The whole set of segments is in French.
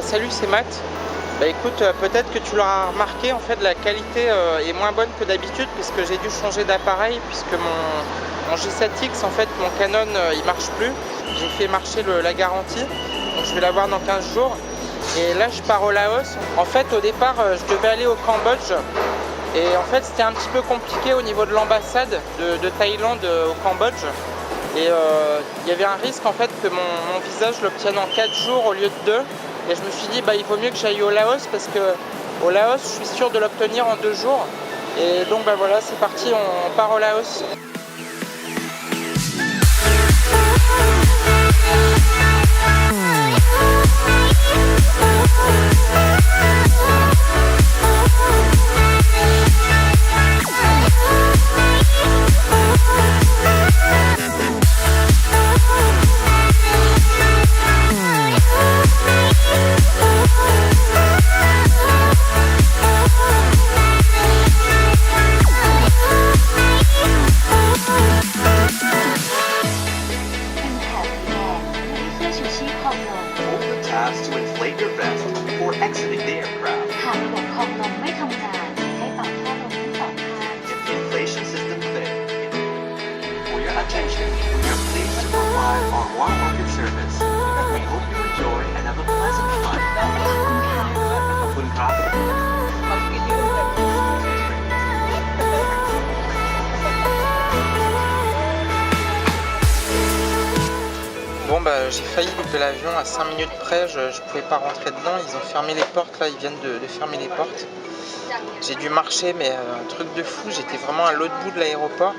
Salut, c'est Matt. Écoute, peut-être que tu l'auras remarqué, en fait la qualité est moins bonne que d'habitude puisque j'ai dû changer d'appareil puisque mon G7X, en fait mon Canon il marche plus. J'ai fait marcher la garantie, donc je vais l'avoir dans 15 jours. Et là je pars au Laos. En fait au départ je devais aller au Cambodge. Et en fait c'était un petit peu compliqué au niveau de l'ambassade de Thaïlande au Cambodge. Et il y avait un risque en fait que mon visa je l'obtienne en 4 jours au lieu de 2. Et je me suis dit il vaut mieux que j'aille au Laos parce que au Laos je suis sûr de l'obtenir en 2 jours. Et donc voilà, c'est parti, on part au Laos. To inflate your vest before exiting the aircraft. หากระบบคอมลมไม่ทำงานใช้ต่อท่อลมทั้งสองข้าง If the inflation system fails. For your attention, we are pleased to provide our warm market service. We hope you enjoy and have a pleasant flight. ขอบคุณครับ J'ai failli louper l'avion à 5 minutes près, je pouvais pas rentrer dedans, ils ont fermé les portes là, ils viennent de fermer les portes. J'ai dû marcher mais un truc de fou, j'étais vraiment à l'autre bout de l'aéroport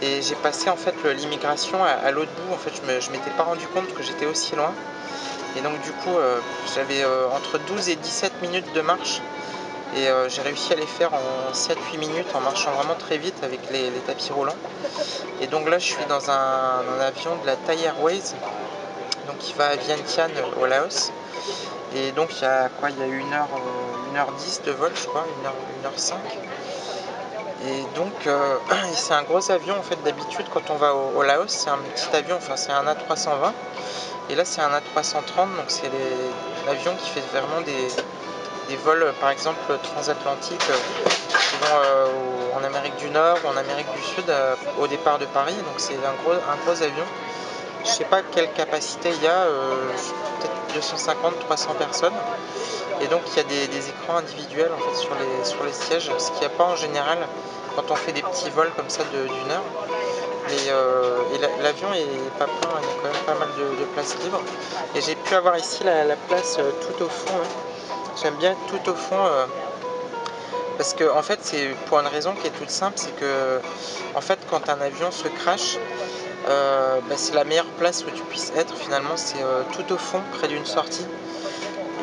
et j'ai passé en fait l'immigration à l'autre bout, en fait je m'étais pas rendu compte que j'étais aussi loin et donc du coup j'avais entre 12 et 17 minutes de marche et j'ai réussi à les faire en 7-8 minutes en marchant vraiment très vite avec les tapis roulants. Et donc là je suis dans un avion de la Thai Airways, donc qui va à Vientiane au Laos. Et donc il y a 1h10 de vol, je crois, 1h05. Et donc c'est un gros avion en fait. D'habitude quand on va au Laos c'est un petit avion, enfin c'est un A320 et là c'est un A330, donc c'est l'avion qui fait vraiment des vols par exemple transatlantiques qui vont en Amérique du Nord ou en Amérique du Sud au départ de Paris, donc c'est un gros avion. Je sais pas quelle capacité il y a, peut-être 250-300 personnes. Et donc il y a des écrans individuels en fait sur les sièges, ce qu'il n'y a pas en général quand on fait des petits vols comme ça d'une heure. Et l'avion est pas plein, il y a quand même pas mal de place libre. Et j'ai pu avoir ici la place tout au fond. J'aime bien être tout au fond parce que en fait c'est pour une raison qui est toute simple, c'est que en fait quand un avion se crache, c'est la meilleure place où tu puisses être finalement, c'est tout au fond près d'une sortie.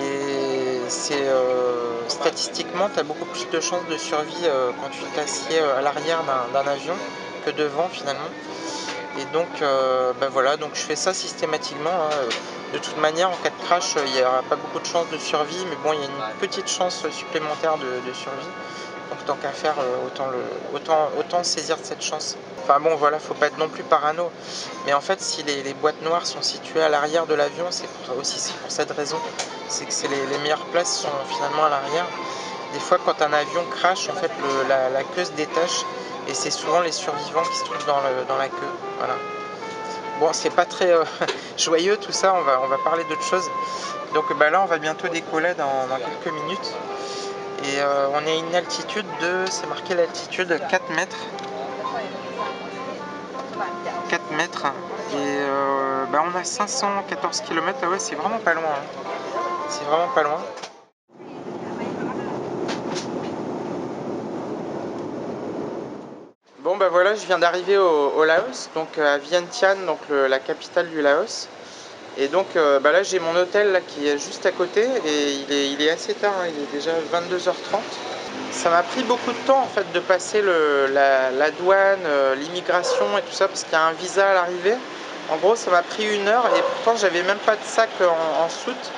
Et c'est statistiquement tu as beaucoup plus de chances de survie quand tu t'assieds à l'arrière d'un avion que devant finalement. Et donc voilà, donc je fais ça systématiquement hein. De toute manière en cas de crash il n'y aura pas beaucoup de chances de survie, mais bon il y a une petite chance supplémentaire de survie. Donc tant qu'à faire autant saisir cette chance. Enfin bon voilà, faut pas être non plus parano. Mais en fait si les boîtes noires sont situées à l'arrière de l'avion, c'est pour cette raison. C'est que les meilleures places sont finalement à l'arrière. Des fois quand un avion crache, en fait la queue se détache et c'est souvent les survivants qui se trouvent dans la queue. Voilà. Bon, c'est pas très joyeux tout ça, on va parler d'autre chose. Donc là on va bientôt décoller dans quelques minutes. Et on est à une altitude c'est marqué l'altitude 4 mètres. 4 mètres. Et on a 514 km, ah ouais c'est vraiment pas loin. Hein. C'est vraiment pas loin. Bon voilà, je viens d'arriver au Laos, donc à Vientiane, donc la capitale du Laos. Et donc là j'ai mon hôtel là, qui est juste à côté et il est assez tard, hein, il est déjà 22h30. Ça m'a pris beaucoup de temps en fait de passer la douane, l'immigration et tout ça parce qu'il y a un visa à l'arrivée. En gros ça m'a pris 1 heure et pourtant j'avais même pas de sac en soute.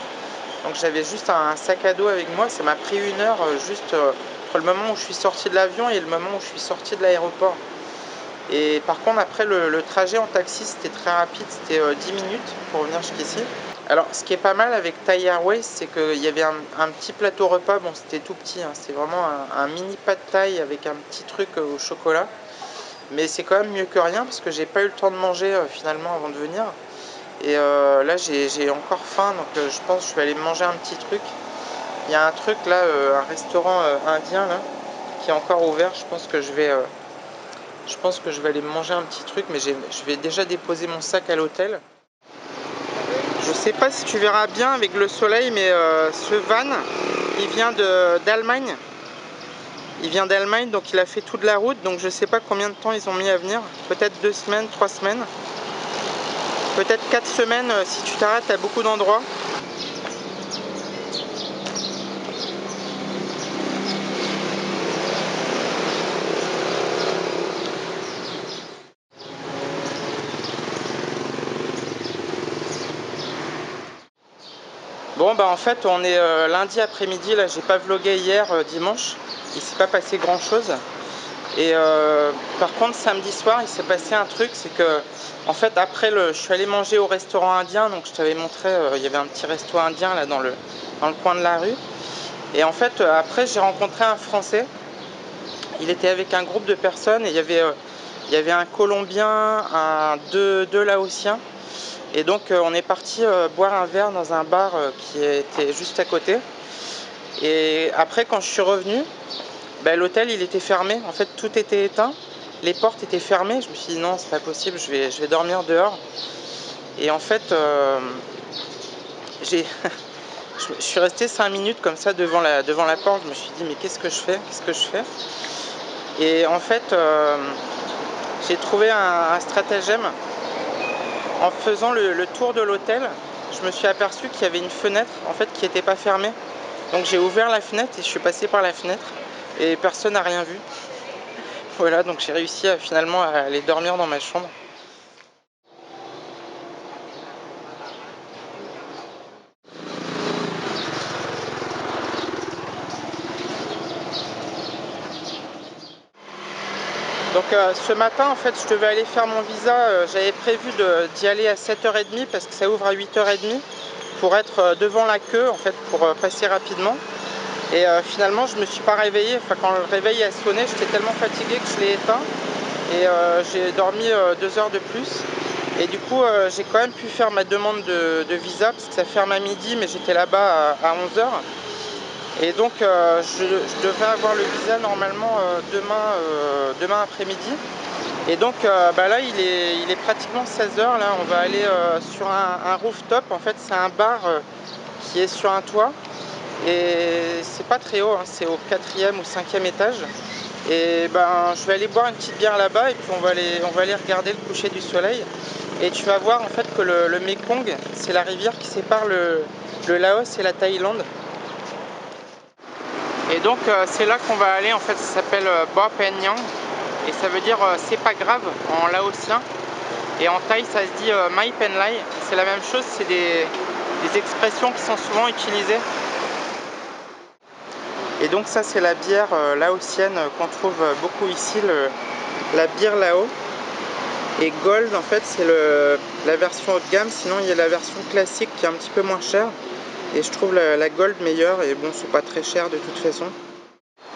Donc j'avais juste un sac à dos avec moi, ça m'a pris 1 heure juste entre le moment où je suis sorti de l'avion et le moment où je suis sorti de l'aéroport. Et par contre après le trajet en taxi c'était très rapide, c'était 10 minutes pour venir jusqu'ici. Alors, ce qui est pas mal avec Thai Airways, c'est qu'il y avait un petit plateau repas. Bon, c'était tout petit, hein, c'était vraiment un mini pad Thai avec un petit truc au chocolat. Mais c'est quand même mieux que rien parce que j'ai pas eu le temps de manger finalement avant de venir. Et là, j'ai encore faim, donc je pense que je vais aller manger un petit truc. Il y a un truc là, un restaurant indien là, qui est encore ouvert. Je pense que je vais aller manger un petit truc, mais je vais déjà déposer mon sac à l'hôtel. Je sais pas si tu verras bien avec le soleil, mais ce van, il vient d'Allemagne. Il vient d'Allemagne, donc il a fait toute la route, donc je sais pas combien de temps ils ont mis à venir. Peut-être 2 semaines, 3 semaines. Peut-être 4 semaines si tu t'arrêtes à beaucoup d'endroits. Bon bah en fait on est lundi après-midi, là j'ai pas vlogué hier dimanche, il s'est pas passé grand chose. Et par contre samedi soir il s'est passé un truc, c'est que en fait après je suis allé manger au restaurant indien, donc je t'avais montré, il y avait un petit resto indien là dans le coin de la rue. Et en fait après j'ai rencontré un Français, il était avec un groupe de personnes et il y avait un Colombien, deux Laotiens. Et donc on est parti boire un verre dans un bar qui était juste à côté. Et après quand je suis revenu, ben, l'hôtel il était fermé, en fait tout était éteint, les portes étaient fermées. Je me suis dit non c'est pas possible, je vais dormir dehors. Et en fait j'ai je suis resté 5 minutes comme ça devant la porte. Je me suis dit mais qu'est-ce que je fais? Et en fait j'ai trouvé un stratagème. En faisant le tour de l'hôtel, je me suis aperçu qu'il y avait une fenêtre en fait qui n'était pas fermée. Donc j'ai ouvert la fenêtre et je suis passé par la fenêtre et personne n'a rien vu. Voilà, donc j'ai réussi finalement à aller dormir dans ma chambre. Donc ce matin en fait je devais aller faire mon visa, j'avais prévu d'y aller à 7h30 parce que ça ouvre à 8h30 pour être devant la queue en fait pour passer rapidement. Et finalement je me suis pas réveillé, enfin quand le réveil a sonné j'étais tellement fatigué que je l'ai éteint et j'ai dormi 2 heures de plus. Et du coup j'ai quand même pu faire ma demande de visa parce que ça ferme à midi, mais j'étais là-bas à 11h. Et donc je devrais avoir le visa normalement demain après-midi. Et donc bah là il est pratiquement 16h, là on va aller sur un rooftop. En fait c'est un bar qui est sur un toit. Et c'est pas très haut, hein, c'est au 4e ou 5e étage. Et ben je vais aller boire une petite bière là-bas et puis on va aller regarder le coucher du soleil. Et tu vas voir en fait que le Mekong, c'est la rivière qui sépare le Laos et la Thaïlande. Et donc c'est là qu'on va aller, en fait ça s'appelle Ba Pen Yang. Et ça veut dire c'est pas grave en laotien. Et en thaï ça se dit Mai Pen Lai. C'est la même chose, c'est des expressions qui sont souvent utilisées. Et donc ça c'est la bière laotienne qu'on trouve beaucoup ici, la bière Lao. Et Gold en fait c'est la version haut de gamme, sinon il y a la version classique qui est un petit peu moins chère. Et je trouve la Gold meilleure, et bon c'est pas très cher de toute façon.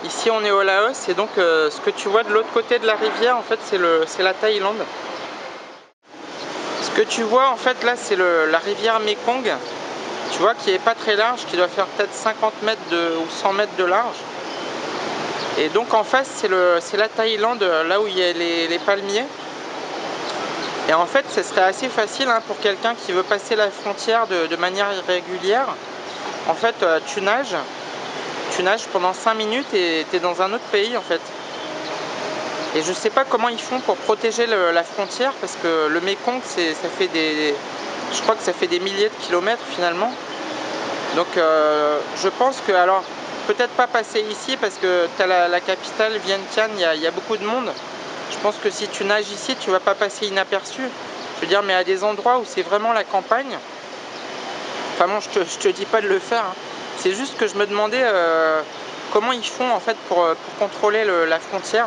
Ici on est au Laos et donc ce que tu vois de l'autre côté de la rivière en fait c'est la Thaïlande. Ce que tu vois en fait là c'est la rivière Mekong. Tu vois qui est pas très large, qui doit faire peut-être 50 mètres ou 100 mètres de large. Et donc en face c'est la Thaïlande, là où il y a les palmiers. Et en fait ce serait assez facile hein, pour quelqu'un qui veut passer la frontière de manière irrégulière. En fait tu nages pendant 5 minutes et tu es dans un autre pays en fait. Et je sais pas comment ils font pour protéger la frontière parce que le Mekong je crois que ça fait des milliers de kilomètres finalement. Donc je pense que, alors peut-être pas passer ici parce que tu as la capitale Vientiane, il y a beaucoup de monde. Je pense que si tu nages ici tu vas pas passer inaperçu. Je veux dire, mais à des endroits où c'est vraiment la campagne, enfin bon je te dis pas de le faire hein. C'est juste que je me demandais comment ils font en fait pour contrôler la frontière.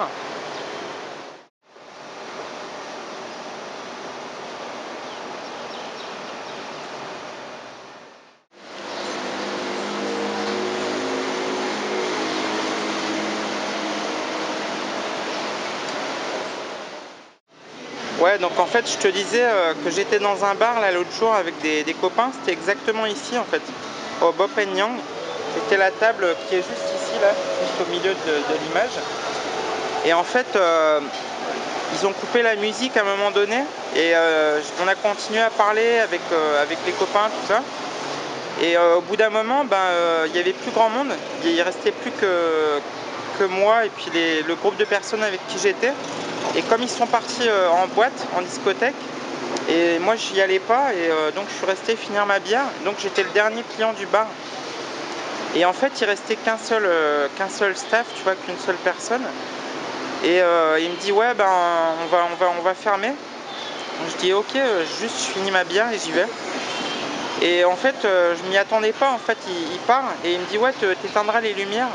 Ouais, donc en fait, je te disais que j'étais dans un bar là l'autre jour avec des copains. C'était exactement ici en fait, au Bob Yang. C'était la table qui est juste ici, là, juste au milieu de l'image. Et en fait, ils ont coupé la musique à un moment donné. Et on a continué à parler avec les copains, tout ça. Et au bout d'un moment, il n'y avait plus grand monde. Il restait plus que moi et puis le groupe de personnes avec qui j'étais. Et comme ils sont partis en boîte, en discothèque, et moi j'y allais pas, et donc je suis resté finir ma bière. Donc j'étais le dernier client du bar. Et en fait, il restait qu'un seul staff, tu vois, qu'une seule personne. Et il me dit ouais, on va fermer. Donc je dis ok, juste je finis ma bière et j'y vais. Et en fait, je m'y attendais pas. En fait, il part et il me dit ouais, t'éteindras les lumières.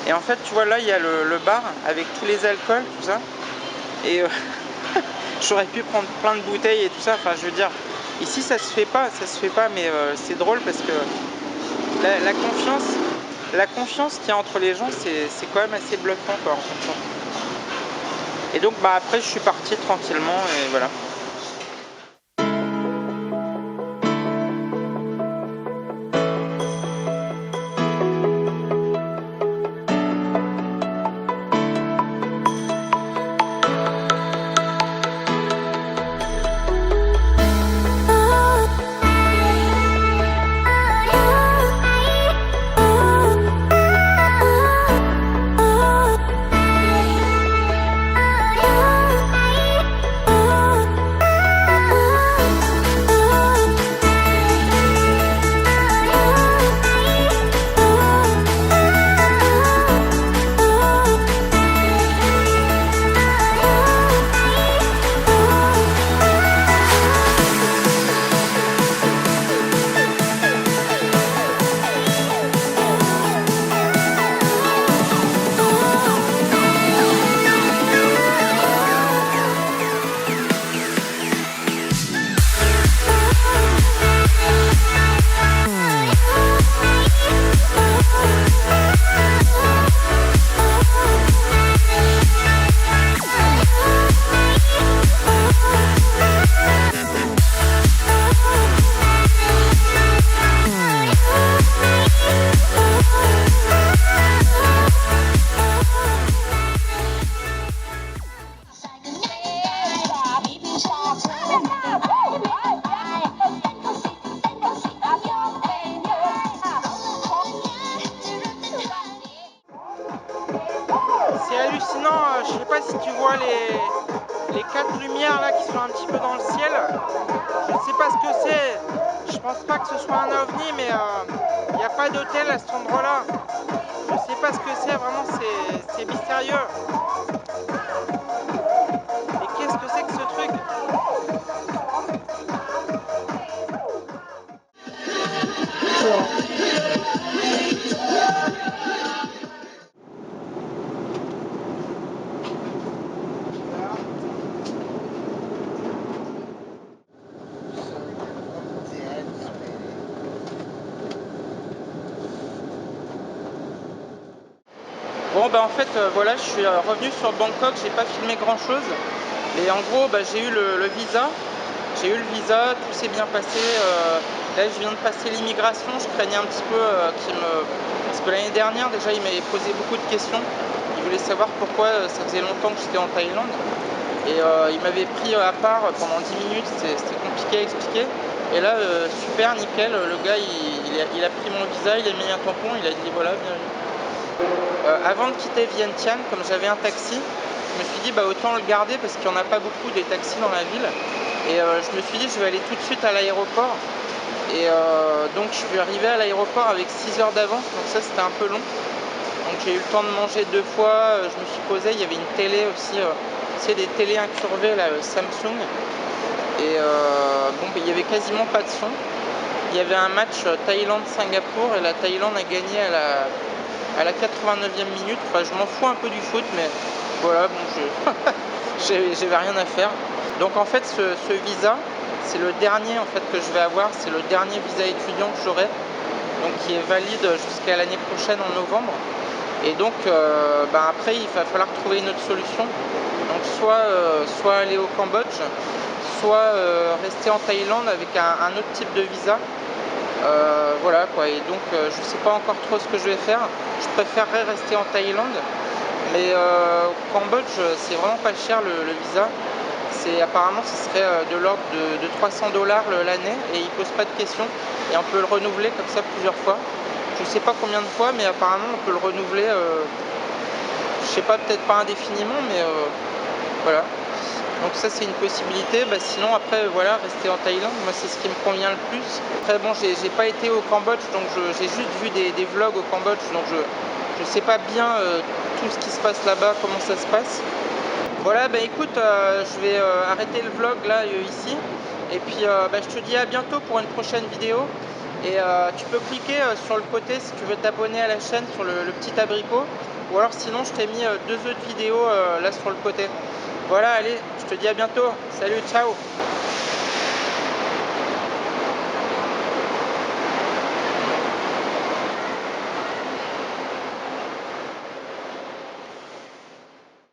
Et en fait, tu vois là, il y a le bar avec tous les alcools, tout ça. Et j'aurais pu prendre plein de bouteilles et tout ça. Enfin, je veux dire, ici ça se fait pas, mais c'est drôle parce que la confiance qu'il y a entre les gens, c'est quand même assez bluffant, quoi, en fait. Et donc, après, je suis parti tranquillement et voilà. C'est hallucinant, je sais pas si tu vois les 4 lumières là qui sont un petit peu dans le ciel. Je ne sais pas ce que c'est, je pense pas que ce soit un ovni, mais il n'y a pas d'hôtel à cet endroit-là. Je sais pas ce que c'est, vraiment c'est mystérieux. Et qu'est-ce que c'est que ce truc? Bon en fait voilà, je suis revenu sur Bangkok, j'ai pas filmé grand chose. Et en gros j'ai eu le visa. J'ai eu le visa, tout s'est bien passé. Là je viens de passer l'immigration, je craignais un petit peu parce que l'année dernière déjà il m'avait posé beaucoup de questions. Il voulait savoir pourquoi ça faisait longtemps que j'étais en Thaïlande. Et il m'avait pris à part pendant 10 minutes, c'était compliqué à expliquer. Et là super nickel, le gars il a pris mon visa, il a mis un tampon, il a dit voilà bienvenue. Avant de quitter Vientiane, comme j'avais un taxi, je me suis dit autant le garder parce qu'il n'y en a pas beaucoup des taxis dans la ville. Et je me suis dit je vais aller tout de suite à l'aéroport. Et donc je suis arrivé à l'aéroport avec 6 heures d'avance, donc ça c'était un peu long. Donc j'ai eu le temps de manger 2 fois, je me suis posé, il y avait une télé aussi, c'est des télés incurvées là, Samsung. Et il y avait quasiment pas de son. Il y avait un match Thaïlande-Singapour et la Thaïlande a gagné à la 89e minute. Enfin je m'en fous un peu du foot, mais voilà, j'avais rien à faire. Donc en fait ce visa, c'est le dernier en fait que je vais avoir, c'est le dernier visa étudiant que j'aurai, donc qui est valide jusqu'à l'année prochaine en novembre. Et donc après il va falloir trouver une autre solution. Donc soit aller au Cambodge, soit rester en Thaïlande avec un autre type de visa. Voilà quoi, et donc je sais pas encore trop ce que je vais faire. Je préférerais rester en Thaïlande, mais au Cambodge c'est vraiment pas cher le visa. Apparemment ce serait de l'ordre de 300 $ l'année, et il pose pas de questions, et on peut le renouveler comme ça plusieurs fois. Je sais pas combien de fois, mais apparemment on peut le renouveler, je sais pas, peut-être pas indéfiniment, mais voilà. Donc ça c'est une possibilité. Sinon après voilà, rester en Thaïlande, moi c'est ce qui me convient le plus. Après bon, j'ai pas été au Cambodge, donc j'ai juste vu des vlogs au Cambodge, donc je sais pas bien tout ce qui se passe là-bas, comment ça se passe. Voilà, écoute, je vais arrêter le vlog là ici, et puis je te dis à bientôt pour une prochaine vidéo. Et tu peux cliquer sur le côté si tu veux t'abonner à la chaîne, sur le petit abricot, ou alors sinon je t'ai mis 2 autres vidéos là sur le côté. Voilà, allez, je te dis à bientôt. Salut, ciao.